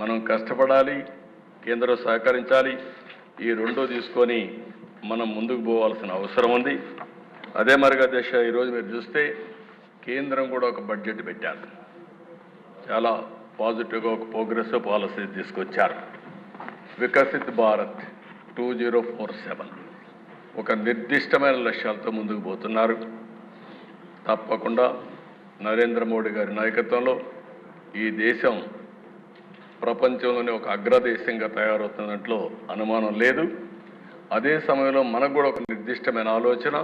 మనం కష్టపడాలి, కేంద్రం సహకరించాలి. ఈ రెండు తీసుకొని మనం ముందుకు పోవాల్సిన అవసరం ఉంది. అదే మరిగా దేశ ఈరోజు మీరు చూస్తే కేంద్రం కూడా ఒక బడ్జెట్ పెట్టారు. చాలా పాజిటివ్గా ఒక ప్రోగ్రెసివ్ పాలసీ తీసుకొచ్చారు. వికసిత్ భారత్ 2047 ఒక నిర్దిష్టమైన లక్ష్యాలతో ముందుకు పోతున్నారు. తప్పకుండా నరేంద్ర మోడీ గారి నాయకత్వంలో ఈ దేశం ప్రపంచంలోనే ఒక అగ్రదేశంగా తయారవుతున్న దాంట్లో అనుమానం లేదు. అదే సమయంలో మనకు కూడా ఒక నిర్దిష్టమైన ఆలోచన,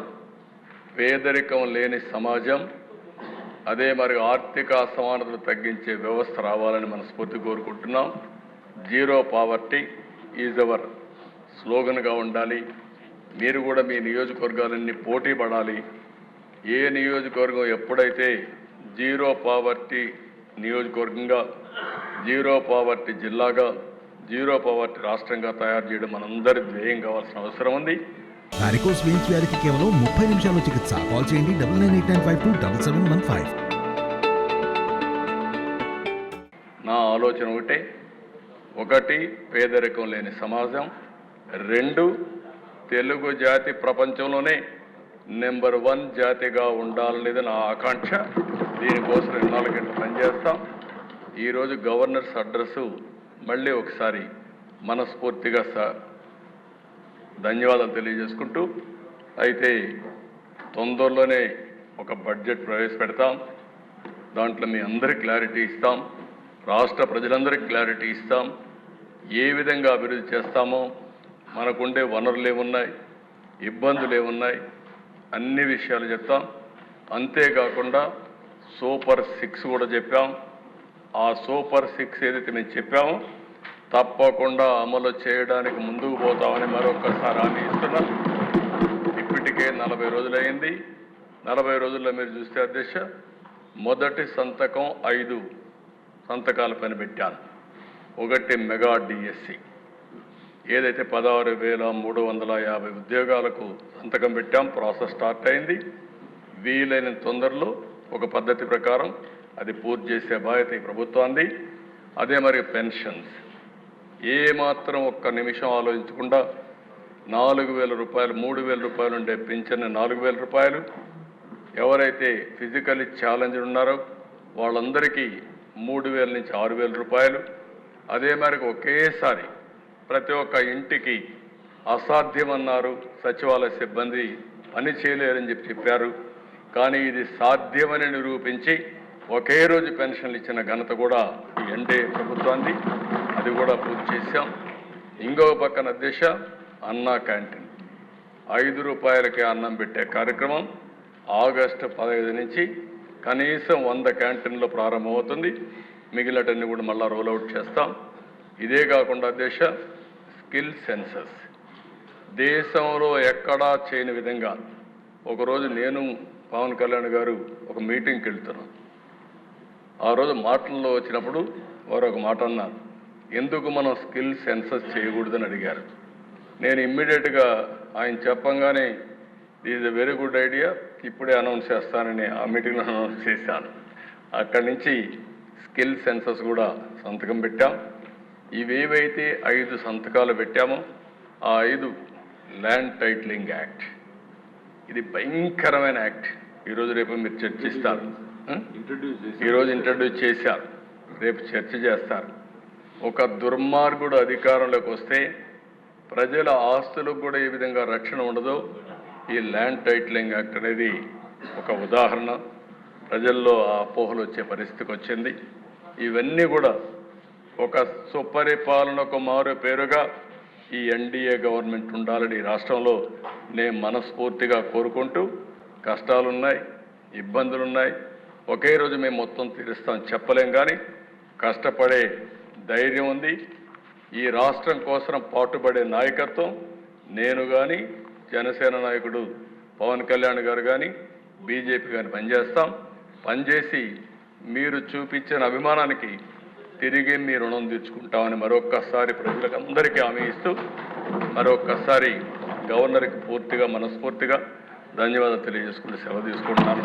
పేదరికం లేని సమాజం, అదే మరి ఆర్థిక అసమానతలు తగ్గించే వ్యవస్థ రావాలని మనస్ఫూర్తి కోరుకుంటున్నాం. జీరో పావర్టీ ఈజ్ అవర్ స్లోగన్గా ఉండాలి. మీరు కూడా మీ నియోజకవర్గాలన్నీ పోటీ పడాలి. ఏ నియోజకవర్గం ఎప్పుడైతే జీరో పావర్టీ నియోజకవర్గంగా, జీరో పావర్టీ జిల్లాగా, జీరో పావర్టీ రాష్ట్రంగా తయారు చేయడం మనందరి ధ్యేయం కావాల్సిన అవసరం ఉంది. వారికోస్ వెయిన్స్ వ్యాధికి కేవలం 30 నిమిషాల్లో చికిత్స. కాల్ చేయండి 9989527715. నా ఆలోచన ఒకటి పేదరికం లేని సమాజం, 2 తెలుగు జాతి ప్రపంచంలోనే నెంబర్ 1 జాతిగా ఉండాలనేది నా ఆకాంక్ష. దీనికోసం 24 గంటలు పనిచేస్తాం. ఈరోజు గవర్నర్స్ అడ్రస్ మళ్ళీ ఒకసారి మనస్ఫూర్తిగా ధన్యవాదాలు తెలియజేసుకుంటూ, అయితే తొందరలోనే ఒక బడ్జెట్ ప్రవేశపెడతాం. దాంట్లో మీ అందరికీ క్లారిటీ ఇస్తాం, రాష్ట్ర ప్రజలందరికీ క్లారిటీ ఇస్తాం. ఏ విధంగా అభివృద్ధి చేస్తామో, మనకుండే వనరులు ఏమున్నాయి, ఇబ్బందులు ఏమున్నాయి, అన్ని విషయాలు చెప్తాం. అంతేకాకుండా సూపర్ 6 కూడా చెప్పాం. ఆ సూపర్ 6 ఏదైతే మేము చెప్పామో తప్పకుండా అమలు చేయడానికి ముందుకు పోతామని మరొకసారి హామీ ఇస్తున్నాం. ఇప్పటికే 40 రోజులైంది. 40 రోజుల్లో మీరు చూస్తే అధ్యక్ష, మొదటి సంతకం 5 సంతకాల పైన పెట్టాను. ఒకటి మెగా డిఎస్సి ఏదైతే 16,350 ఉద్యోగాలకు సంతకం పెట్టాం. ప్రాసెస్ స్టార్ట్ అయింది. వీలైన తొందరలో ఒక పద్ధతి ప్రకారం అది పూర్తి చేసే బాధ్యత ఈ ప్రభుత్వాన్ని. అదే మరి పెన్షన్స్ ఏమాత్రం ఒక్క నిమిషం ఆలోచించకుండా 4,000 రూపాయలు, 3,000 రూపాయలు ఉండే పింఛన్ 4,000 రూపాయలు. ఎవరైతే ఫిజికల్లీ ఛాలెంజ్ ఉన్నారో వాళ్ళందరికీ 3,000 నుంచి 6,000 రూపాయలు. అదే మరి ఒకేసారి ప్రతి ఒక్క ఇంటికి అసాధ్యమన్నారు సచివాలయ సిబ్బంది, పని చేయలేరని చెప్పారు. కానీ ఇది సాధ్యమని నిరూపించి ఒకే రోజు పెన్షన్లు ఇచ్చిన ఘనత కూడా ఈ ఎన్డీఏ ప్రభుత్వాన్ని. అది కూడా పూర్తి చేశాం. ఇంకొక పక్కన అధ్యక్ష, అన్నా క్యాంటీన్ 5 రూపాయలకే అన్నం పెట్టే కార్యక్రమం ఆగస్టు 15 నుంచి కనీసం 100 క్యాంటీన్లో ప్రారంభమవుతుంది. మిగిలినటన్ని కూడా మళ్ళీ రోల్అవుట్ చేస్తాం. ఇదే కాకుండా అధ్యక్ష, స్కిల్ సెన్సస్ దేశంలో ఎక్కడా చేయని విధంగా ఒకరోజు నేను పవన్ కళ్యాణ్ గారు ఒక మీటింగ్కి వెళ్తున్నాను. ఆ రోజు మాటల్లో వచ్చినప్పుడు వారు ఒక మాట అన్నారు, ఎందుకు మనం స్కిల్ సెన్సస్ చేయకూడదని అడిగారు. నేను ఇమ్మీడియట్గా ఆయన చెప్పంగానే is a very good idea, ఇప్పుడే అనౌన్స్ చేస్తానని ఆ మీటింగ్లో అనౌన్స్ చేశాను. అక్కడి నుంచి స్కిల్ సెన్సస్ కూడా సంతకం పెట్టాం. ఇవేవైతే 5 సంతకాలు పెట్టామో ఆ 5 ల్యాండ్ టైటిలింగ్ యాక్ట్, ఇది భయంకరమైన యాక్ట్. ఈరోజు రేపు మీరు చర్చిస్తారు. ఈరోజు ఇంట్రడ్యూస్ చేశారు, రేపు చర్చ చేస్తారు. ఒక దుర్మార్గుడు అధికారంలోకి వస్తే ప్రజల ఆస్తులకు కూడా ఏ విధంగా రక్షణ ఉండదో ఈ ల్యాండ్ టైటిలింగ్ యాక్ట్ అనేది ఒక ఉదాహరణ. ప్రజల్లో ఆ అపోహలు వచ్చే పరిస్థితికి వచ్చింది. ఇవన్నీ కూడా ఒక సుపరిపాలనకు మారు పేరుగా ఈ ఎన్డీఏ గవర్నమెంట్ ఉండాలని రాష్ట్రంలో నేను మనస్ఫూర్తిగా కోరుకుంటూ, కష్టాలున్నాయి, ఇబ్బందులున్నాయి, ఒకే రోజు మేము మొత్తం తీరుస్తాం చెప్పలేం, కానీ కష్టపడే ధైర్యం ఉంది. ఈ రాష్ట్రం కోసం పాటుపడే నాయకత్వం నేను కానీ, జనసేన నాయకుడు పవన్ కళ్యాణ్ గారు కానీ, బీజేపీ కానీ పనిచేసి మీరు చూపించిన అభిమానానికి తిరిగి మీ రుణం తీర్చుకుంటామని మరొక్కసారి ప్రజలకు అందరికీ హామీ ఇస్తూ, మరొక్కసారి గవర్నర్కి పూర్తిగా మనస్ఫూర్తిగా ధన్యవాదాలు తెలియజేసుకుంటూ సెలవు తీసుకుంటున్నాను.